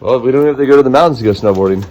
Well, we don't have to go to the mountains to go snowboarding.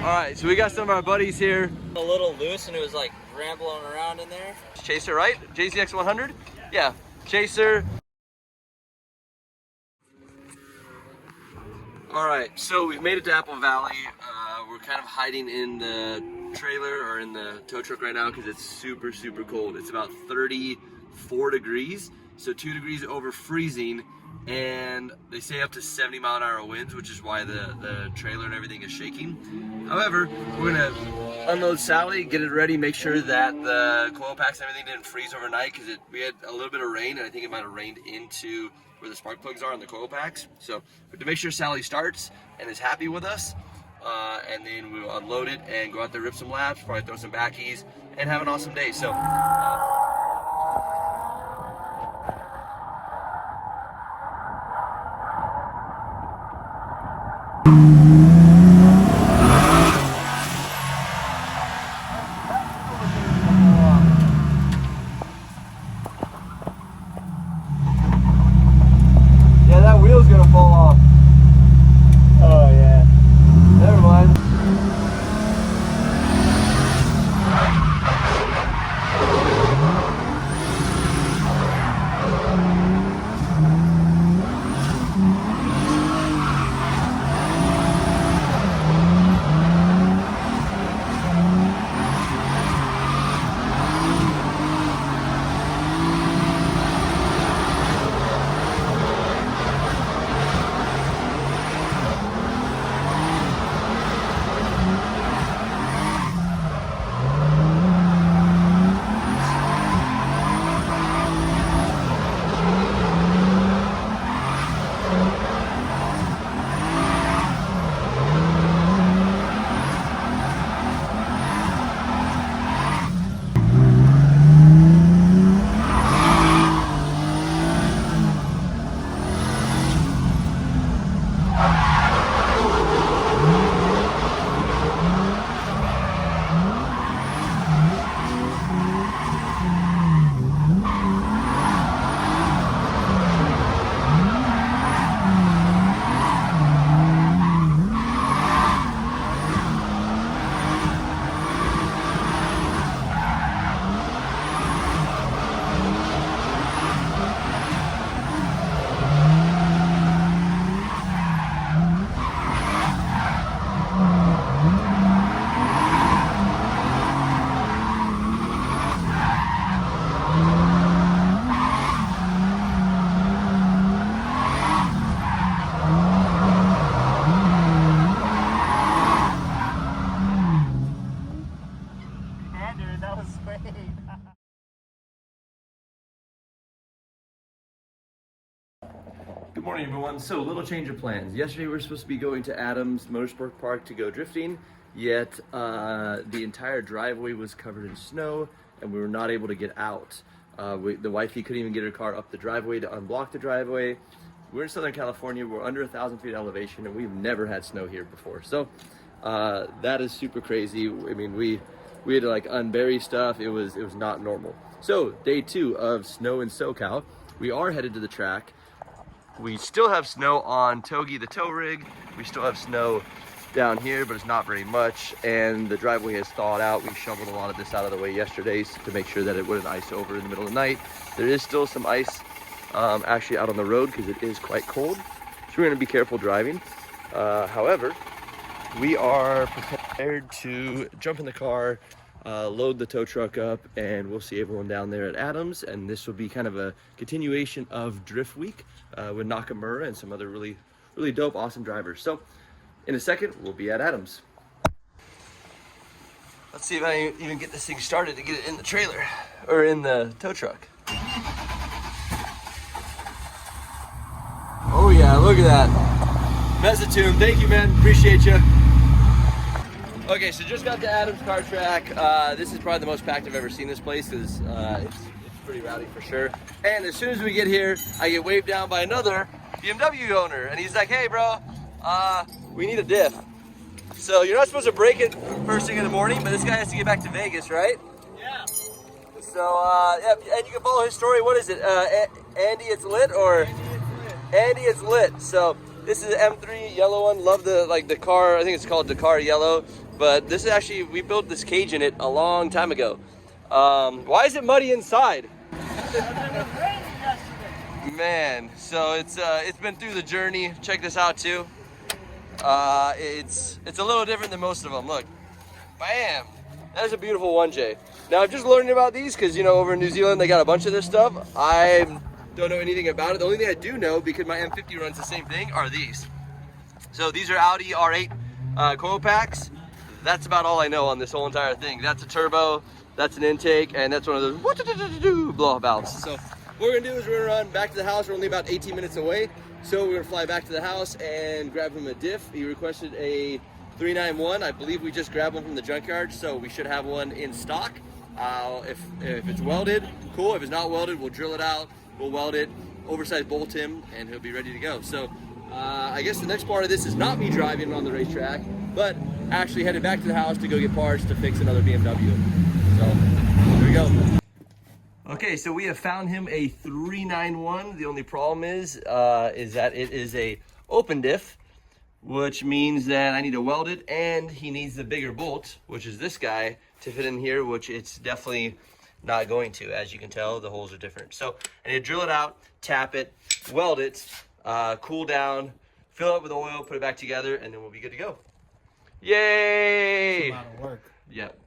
Alright, so we got some of our buddies here. A little loose and it was like rambling around in there. Chaser, right? JZX 100? Yeah, Chaser. Alright, so we've made it to Apple Valley. We're kind of hiding in the trailer or in the tow truck right now because it's super, super cold. It's about 34 degrees, so 2 degrees over freezing, and they say up to 70-mile-an-hour winds, which is why the trailer and everything is shaking. However, we're gonna unload Sally, get it ready, make sure that the coil packs and everything didn't freeze overnight because we had a little bit of rain, and I think it might have rained into where the spark plugs are on the coil packs. So to make sure Sally starts and is happy with us, and then we'll unload it and go out there, rip some laps, probably throw some backies, and have an awesome day. So. Yeah, that wheel's gonna fall off. Oh yeah. Never mind. Good morning, everyone. So, little change of plans. Yesterday we were supposed to be going to Adams Motorsport Park to go drifting, yet the entire driveway was covered in snow and we were not able to get out. The wifey couldn't even get her car up the driveway to unblock the driveway. We're in Southern California, we're under 1,000 feet elevation, and we've never had snow here before. So that is super crazy. I mean, we had to like unbury stuff. It was not normal. So day 2 of snow in SoCal. We are headed to the track. We still have snow on Togi, the tow rig. We still have snow down here, but it's not very much. And the driveway has thawed out. We shoveled a lot of this out of the way yesterday to make sure that it wouldn't ice over in the middle of the night. There is still some ice actually out on the road because it is quite cold. So we're gonna be careful driving. However, we are prepared to jump in the car, load the tow truck up, and we'll see everyone down there at Adams. And this will be kind of a continuation of Drift Week with Nakamura and some other really dope, awesome drivers. So in a second, we'll be at Adams. Let's see if I even get this thing started to get it in the trailer or in the tow truck. Oh yeah, look at that. Mezzatoon, thank you, man. Appreciate you. Okay, so just got to Adams car track. This is probably the most packed I've ever seen this place because it's pretty rowdy for sure. And as soon as we get here, I get waved down by another BMW owner, and he's like, "Hey, bro, we need a diff." So you're not supposed to break it first thing in the morning, but this guy has to get back to Vegas, right? Yeah. Yeah, and you can follow his story. What is it? Andy It's Lit, or Andy It's Lit. So this is an M3 yellow one. Love the car. I think it's called Dakar Yellow. But this is actually, we built this cage in it a long time ago. Why is it muddy inside? Man, so it's been through the journey. Check this out too. It's a little different than most of them. Look, bam. That is a beautiful 1J. Now I'm just learning about these because, you know, over in New Zealand they got a bunch of this stuff. I don't know anything about it. The only thing I do know, because my M50 runs the same thing, are these. So these are Audi R8 coil packs. That's about all I know on this whole entire thing. That's a turbo, that's an intake, and that's one of those blow-off valves. So what we're gonna do is we're gonna run back to the house. We're only about 18 minutes away. So we're gonna fly back to the house and grab him a diff. He requested a 391. I believe we just grabbed one from the junkyard, so we should have one in stock. If it's welded, cool. If it's not welded, we'll drill it out, we'll weld it, oversized bolt him, and he'll be ready to go. So I guess the next part of this is not me driving on the racetrack, but actually headed back to the house to go get parts to fix another BMW. So there we go. Okay, so we have found him a 391. The only problem is that it is a open diff, which means that I need to weld it, and he needs the bigger bolt, which is this guy, to fit in here, which it's definitely not going to. As you can tell, the holes are different. So I need to drill it out, tap it, weld it, cool down, fill it with oil, put it back together, and then we'll be good to go. Yay! It's a lot of work. Yep.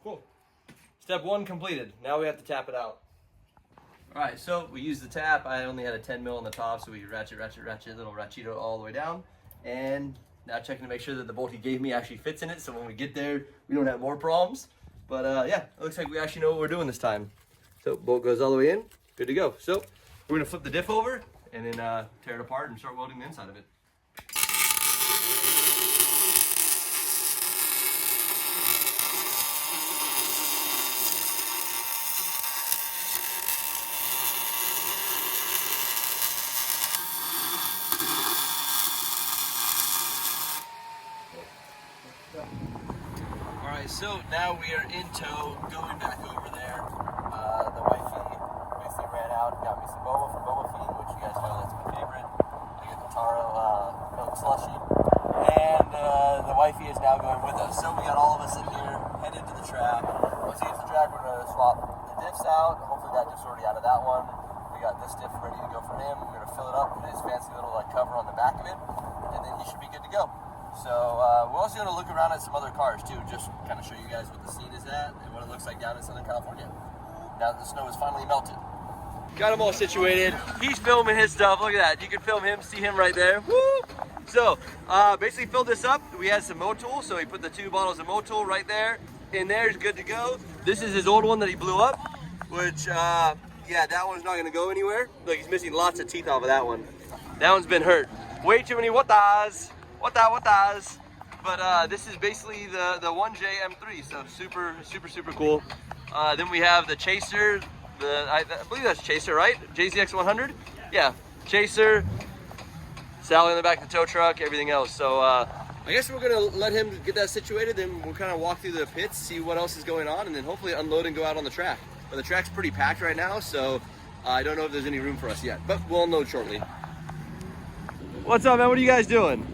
Cool. Step one completed. Now we have to tap it out. All right, so we used the tap. I only had a 10 mil on the top, so we ratchet, little ratcheto all the way down. And now checking to make sure that the bolt he gave me actually fits in it, so when we get there, we don't have more problems. But yeah, it looks like we actually know what we're doing this time. So bolt goes all the way in, good to go. So we're gonna flip the diff over and then tear it apart and start welding the inside of it. Alright, so now we are in tow, going back over there. The wifey basically ran out and got me some boba from Boba Feed, which you guys know that's my favorite. I get the taro milk slushy. And the wifey is now going with us. So we got all of us in here, headed to the track. Once he gets to the track, we're going to swap the diffs out. Hopefully that diff's already out of that one. We got this diff ready to go for him. We're going to fill it up with his fancy little cover on the back of it. And then he should be good to go. So we're also going to look around at some other cars too, just kind of show you guys what the scene is at and what it looks like down in Southern California. Now that the snow is finally melted. Got him all situated. He's filming his stuff. Look at that. You can film him, see him right there. Woo! So basically filled this up. We had some Motul, so he put the 2 bottles of Motul right there. In there is good to go. This is his old one that he blew up, which yeah, that one's not going to go anywhere. Look, he's missing lots of teeth off of that one. That one's been hurt. Way too many watas. Watas. But this is basically the 1J M3, so super cool. Then we have the Chaser, I believe that's Chaser, right? JZX 100? Yeah, Chaser, Sally in the back of the tow truck, everything else. So I guess we're gonna let him get that situated, then we'll kind of walk through the pits, see what else is going on, and then hopefully unload and go out on the track. But the track's pretty packed right now, so I don't know if there's any room for us yet, but we'll unload shortly. What's up, man? What are you guys doing?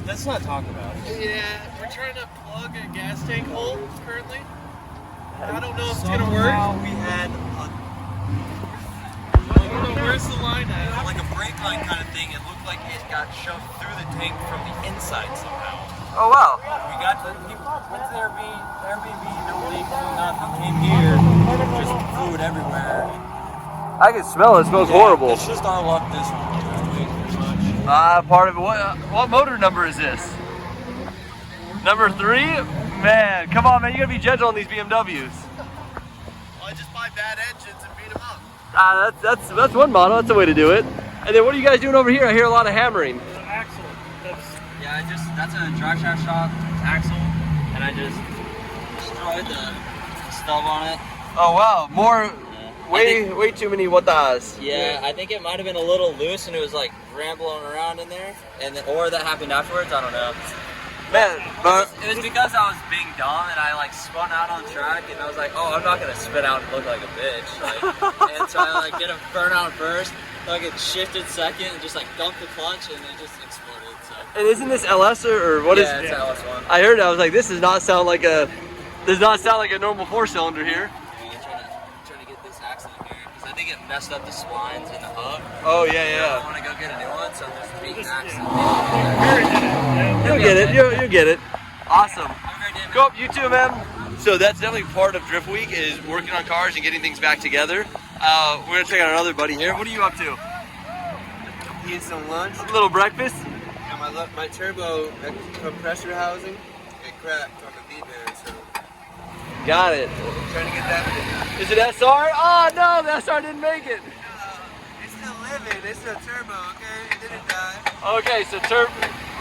Let's not talk about it. Yeah, we're trying to plug a gas tank hole currently. I don't know if it's gonna work. We had I don't know where's the line at. like a brake line kind of thing. It looked like it got shoved through the tank from the inside somehow. Oh, wow. We got to, he went to Airbnb, no leak, no nothing. Came here, just fluid everywhere. I can smell it. It smells horrible. It's just our luck this week, pretty much. Part of it. What motor number is this? Number 3? Man, come on, man. You gotta be gentle on these BMWs. I just buy bad engines and beat them up. That's one model. That's the way to do it. And then what are you guys doing over here? I hear a lot of hammering. Axle. Yeah, that's a drive shaft shop axle, and I just destroyed the stub on it. Oh wow, more way too many watas. Yeah, I think it might have been a little loose and it was like rambling around in there, and then, or that happened afterwards. I don't know. Man, but It was because I was being dumb and I like spun out on track and I was like, oh, I'm not gonna spin out and look like a bitch. Like, and so I like did a burnout first, like it shifted second and just like dumped the clutch and it just exploded. So and isn't this LS or what is? yeah, it's LS1. I heard it. I was like, this does not sound like a normal 4-cylinder here. Trying to get this accident here because I think it messed up the splines and the hub. Oh I yeah. want to go get a new one, so I'm just beating the accident. You'll get it. You'll get it. Awesome. Have a great day, man. Go up, you too, man. So that's definitely part of Drift Week is working on cars and getting things back together. We're gonna check out another buddy here. What are you up to? Eat some lunch. A little breakfast? And my turbo compressor housing, it cracked on the V-band, so Got it. trying to get that. Is it SR? Oh no, the SR didn't make it. It's still living. It's still turbo, okay? It didn't die. Okay, so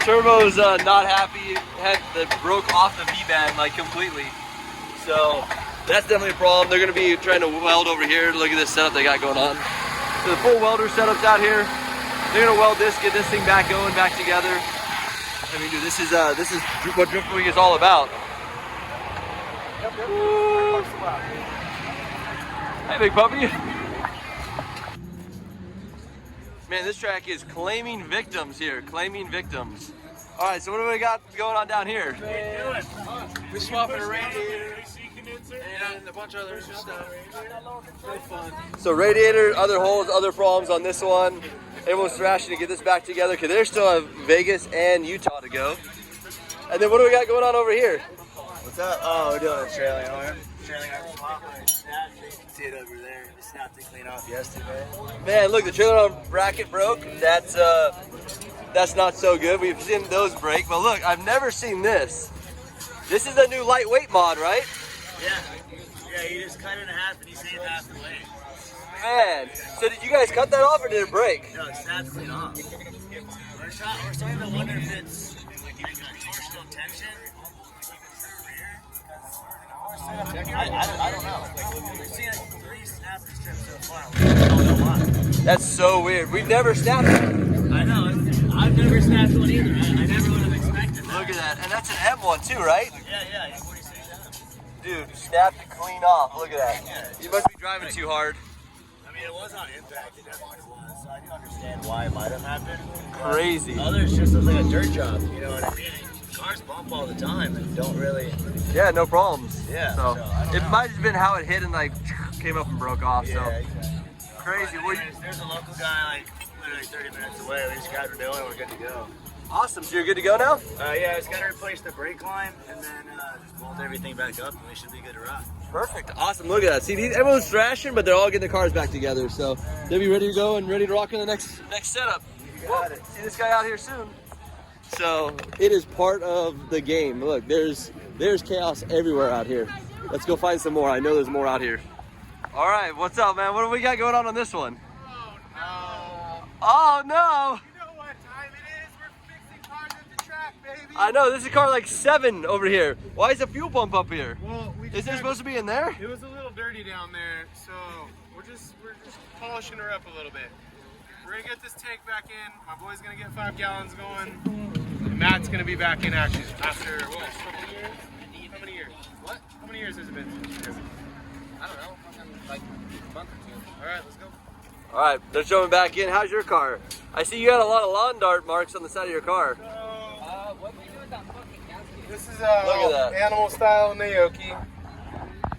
Turbo's not happy. That broke off the V-band like completely. So that's definitely a problem. They're gonna be trying to weld over here. Look at this setup they got going on. So the full welder setup's out here. They're gonna weld this, get this thing back going, back together. I mean, dude, this is what Drift Week is all about. Woo. Hey, big puppy. Man, this track is claiming victims here. Claiming victims. All right, so what do we got going on down here? We're swapping a radiator and a bunch of other stuff. Really fun. So radiator, other holes, other problems on this one. Everyone's thrashing to get this back together because they still have Vegas and Utah to go. And then what do we got going on over here? What's up? Oh, we're doing a trailing arm. Trailing arm swap. See it over there. It snapped it clean off yesterday. Man, look, the trailer arm bracket broke. That's not so good. We've seen those break, but look, I've never seen this. This is a new lightweight mod, right? Yeah, you just cut it in half and you save half the weight. Man, so did you guys cut that off or did it break? No, it snapped clean off. We're starting to wonder if it's like a torsional tension. I don't know. We've seen 3 snapping strips so far. We don't know why. That's so weird. We've never snapped it. I know. I've never snapped one either. I never would have expected that. Look at that. And that's an M1 too, right? Yeah. 46 down. Dude, snapped it clean off. Look at that. You must be driving too hard. I mean, it was on impact. It definitely was. So I do understand why it might have happened. Crazy. Others just look like a dirt job. You know what I mean? Cars bump all the time and don't really. Yeah, no problems. Yeah, So so I don't it know. might have been how it hit and like came up and broke off. Yeah, So exactly. crazy. But there's a local guy like literally 30 minutes away. We just grabbed her doing. We're good to go. Awesome. So you're good to go now? Yeah, I just gotta replace the brake line and then just bolt everything back up, and we should be good to rock. Perfect. Awesome. Look at that. See, everyone's thrashing, but they're all getting the cars back together. So they'll be ready to go and ready to rock in the next setup. Got it. See this guy out here soon. So it is part of the game. Look, there's chaos everywhere out here. Let's go find some more. I know there's more out here. All right, what's up, man? What do we got going on this one? Oh no! You know what time it is? We're fixing cars at the track, baby. I know, this is car like 7 over here. Why is the fuel pump up here? Well, Is it supposed to be in there? It was a little dirty down there, so we're just polishing her up a little bit. We're gonna get this tank back in. My boy's gonna get 5 gallons going. And Matt's gonna be back in action after what? How many years? How many years? What? How many years has it been? I don't know, like a month or 2. All right, let's go. All right, they're showing back in. How's your car? I see you got a lot of lawn dart marks on the side of your car. What do we do with that fucking gasket? This is Look at that. animal style Naoki.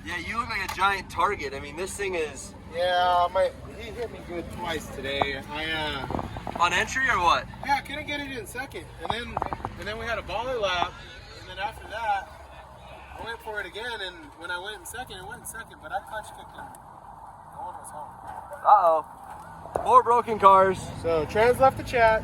Yeah, you look like a giant target. I mean, this thing is Yeah, he hit me good twice today. on entry or what? Yeah, couldn't get it in second, and then we had a baller lap, and then after that, I went for it again, and when I went in second, it went in second, but I clutch kicked him. No one was home. Uh-oh. More broken cars. So Trans left the chat.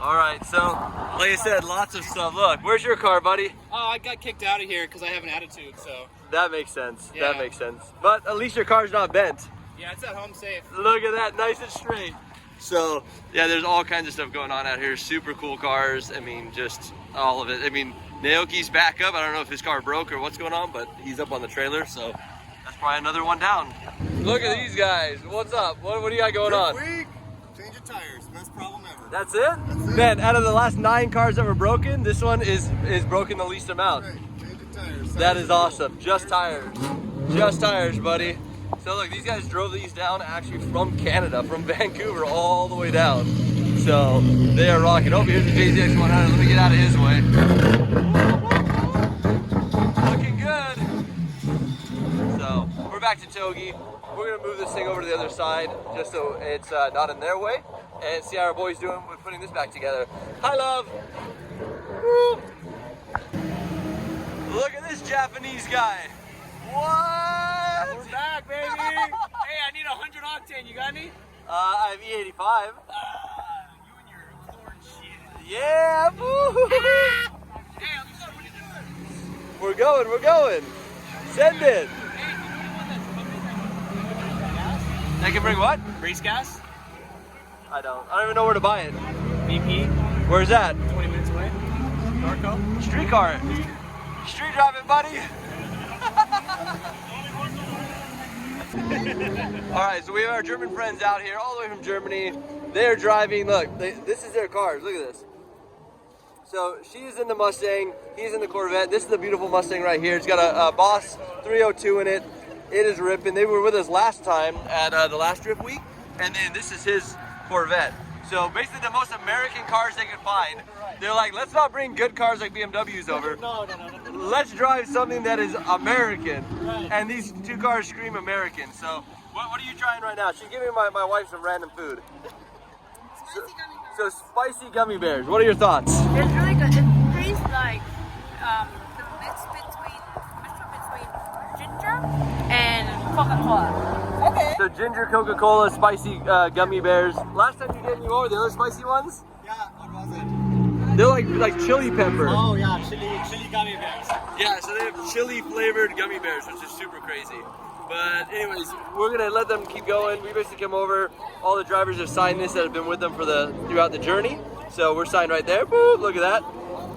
All right, so like I said, lots of stuff. Look, where's your car, buddy? Oh, I got kicked out of here because I have an attitude, so. That makes sense. Yeah. That makes sense. But at least your car's not bent. Yeah, it's at home safe. Look at that, nice and straight. So, yeah, there's all kinds of stuff going on out here. Super cool cars. I mean, just all of it. I mean, Naoki's back up. I don't know if his car broke or what's going on, but he's up on the trailer, so that's probably another one down. Look at these guys. What's up? What do you got going on? Week, change of tires. Best problem ever. That's it? Man, out of the last 9 cars that were broken, this one is broken the least amount. Right, change of tires. That is awesome. Just tires. Just tires, buddy. So look, these guys drove these down actually from Canada, from Vancouver all the way down. So they are rocking. Oh, here's the JZX 100. Let me get out of his way. Looking good. So we're back to Togi. We're gonna move this thing over to the other side just so it's not in their way, and see how our boy's doing with putting this back together. Hi, love. Woo. Look at this Japanese guy. What? We're back, baby. Hey, I need 100 octane. You got any? I have E85. You and your corn shit. Yeah. Woo. Hey, I'm sorry. What are you doing? We're going. Send it. They can bring what? Race gas? I don't even know where to buy it. BP. Where's that? 20 minutes away. Darko. Streetcar. Street driving, buddy. All right, so we have our German friends out here, all the way from Germany. They're driving. Look, this is their cars. Look at this. So she's in the Mustang, he's in the Corvette. This is the beautiful Mustang right here. It's got a Boss 302 in it. It is ripping. They were with us last time at the last Drift Week, and then this is his Corvette. So basically the most American cars they could find. They're like, let's not bring good cars like BMWs over. No. Let's drive something that is American. Right. And these 2 cars scream American. So what are you trying right now? She's giving my wife some random food. So spicy gummy bears. What are your thoughts? It's really good. It tastes like the mix between ginger and Coca-Cola. Okay. So ginger Coca-Cola spicy gummy bears. Last time you gave me what were the other spicy ones? Yeah, what was it? They're like chili pepper. Oh, yeah, chili gummy bears. Yeah, so they have chili flavored gummy bears, which is super crazy. But anyways, we're gonna let them keep going. We basically come over. All the drivers have signed this that have been with them throughout the journey. So we're signed right there. Boop, look at that.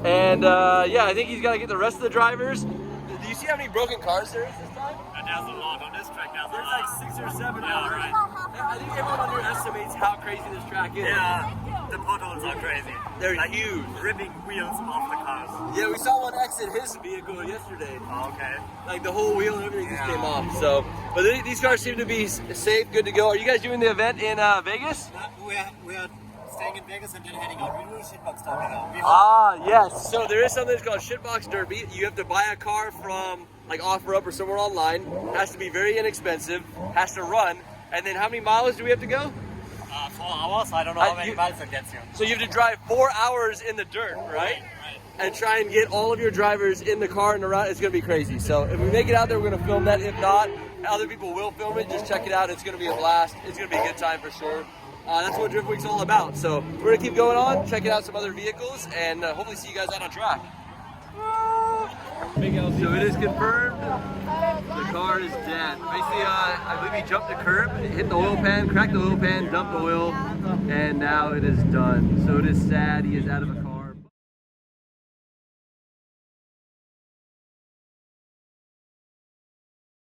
And yeah, I think he's gotta get the rest of the drivers. Do you see how many broken cars there is this time? That's a lot on this track. That's There's like 6 or 7 now. right. I think everyone underestimates how crazy this track is. Yeah, the potholes are crazy. They're huge. Ripping wheels off the cars. Yeah, we saw one exit his vehicle yesterday. Oh, okay. Like the whole wheel and everything just came off. So, but these cars seem to be safe, good to go. Are you guys doing the event in Vegas? We are staying in Vegas and then heading out. We're doing shitbox stopping out. Ah, yes. So there is something that's called Shitbox Derby. You have to buy a car from like OfferUp or somewhere online. Has to be very inexpensive. Has to run. And then how many miles do we have to go? 4 hours. I don't know how many miles it gets you. So you have to drive 4 hours in the dirt, right? Right. And try and get all of your drivers in the car and around. It's gonna be crazy. So if we make it out there, we're gonna film that. If not, other people will film it. Just check it out. It's gonna be a blast. It's gonna be a good time for sure. That's what Drift Week's all about. So we're gonna keep going on, checking out some other vehicles, and hopefully see you guys out on track. So it is confirmed. The car is dead. Basically, I believe he jumped the curb, hit the oil pan, cracked the oil pan, dumped the oil, and now it is done. So it is sad. He is out of a